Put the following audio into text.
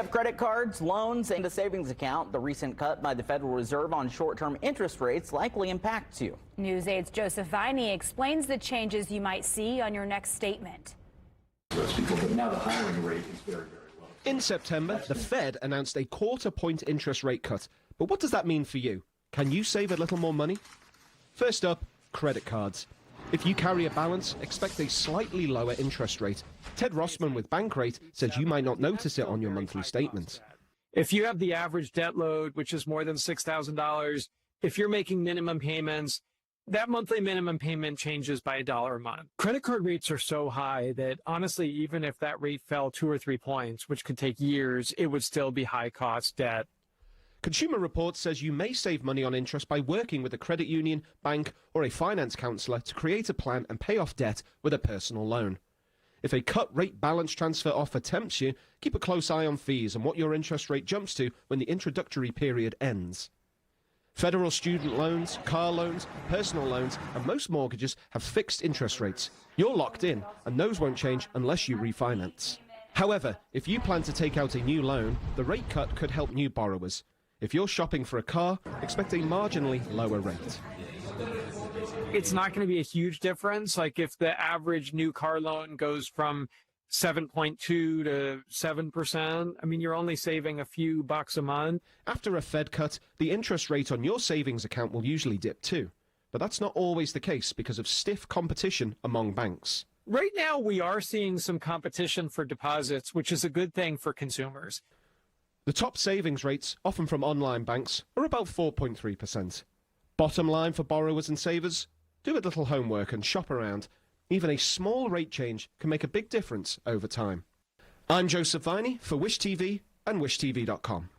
have credit cards, loans, and a savings account, the recent cut by the Federal Reserve on short-term interest rates likely impacts you. News 8's Joseph Viney explains the changes you might see on your next statement. But now the hiring rate is very, very low. In September, the Fed announced a quarter-point interest rate cut. But what does that mean for you? Can you save a little more money? First up, credit cards. If you carry a balance, expect a slightly lower interest rate. Ted Rossman with Bankrate says you might not notice it on your monthly statement. If you have the average debt load, which is more than $6,000, if you're making minimum payments, that monthly minimum payment changes by $1 a month. Credit card rates are so high that honestly, even if that rate fell 2 or 3 points, which could take years, it would still be high cost debt. Consumer Reports says you may save money on interest by working with a credit union, bank, or a finance counsellor to create a plan and pay off debt with a personal loan. If a cut rate balance transfer offer tempts you, keep a close eye on fees and what your interest rate jumps to when the introductory period ends. Federal student loans, car loans, personal loans, and most mortgages have fixed interest rates. You're locked in, and those won't change unless you refinance. However, if you plan to take out a new loan, the rate cut could help new borrowers. If you're shopping for a car, expect a marginally lower rate. It's not going to be a huge difference. Like if the average new car loan goes from 7.2 to 7%, I mean, you're only saving a few bucks a month. After a Fed cut, the interest rate on your savings account will usually dip too. But that's not always the case because of stiff competition among banks. Right now, we are seeing some competition for deposits, which is a good thing for consumers. The top savings rates, often from online banks, are about 4.3%. Bottom line for borrowers and savers, do a little homework and shop around. Even a small rate change can make a big difference over time. I'm Joseph Viney for Wish TV and WishTV.com.